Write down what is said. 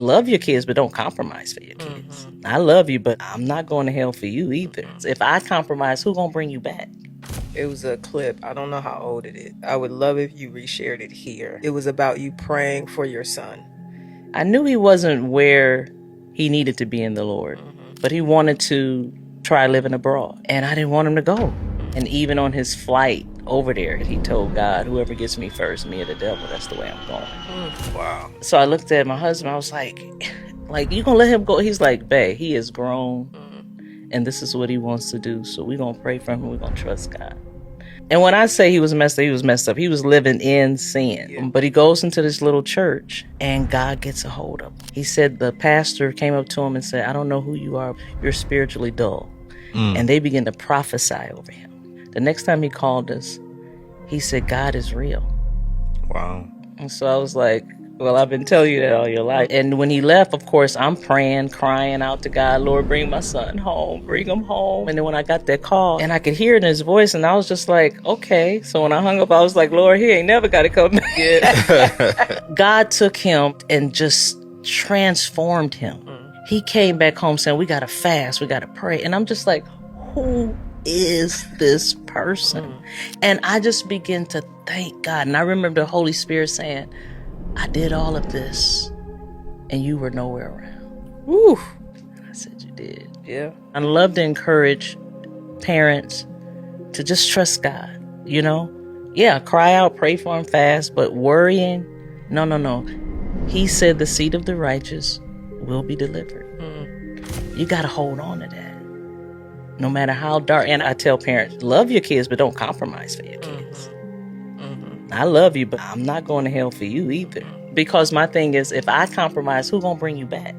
Love your kids, but don't compromise for your kids. I love you, but I'm not going to hell for you either. If I compromise, who gonna bring you back? It was a clip. I don't know how old it is. I would love if you reshared it here. It was about you praying for your son. I knew he wasn't where he needed to be in the Lord, but he wanted to try living abroad, and I didn't want him to go. And even on his flight over there, he told God, whoever gets me first, me or the devil, that's the way I'm going. Wow. So I looked at my husband, I was like, you gonna let him go? He's like, bae, he is grown, and this is what he wants to do, so we're gonna pray for him, and we're gonna trust God. And when I say he was messed up, he was messed up. He was living in sin. Yeah. But he goes into this little church, and God gets a hold of him. He said the pastor came up to him and said, I don't know who you are. You're spiritually dull. And they began to prophesy over him. The next time he called us, he said, God is real. Wow. And so I was like, well, I've been telling you that all your life. And when he left, of course, I'm praying, crying out to God, Lord, bring my son home, bring him home. And then when I got that call, and I could hear it in his voice, and I was just like, okay. So when I hung up, I was like, Lord, he ain't never got to come back. God took him and just transformed him. He came back home saying, we got to fast, we got to pray. And I'm just like, who is this person? And I just begin to thank God. And I remember the Holy Spirit saying, I did all of this and you were nowhere around. Woo. And I said, you did. Yeah. I love to encourage parents to just trust God, you know? Yeah, cry out, pray for him, fast, but worrying, no. He said the seed of the righteous will be delivered. You got to hold on to that. No matter how dark. And I tell parents, love your kids, but don't compromise for your kids. I love you, but I'm not going to hell for you either. Because my thing is, if I compromise, who gonna bring you back?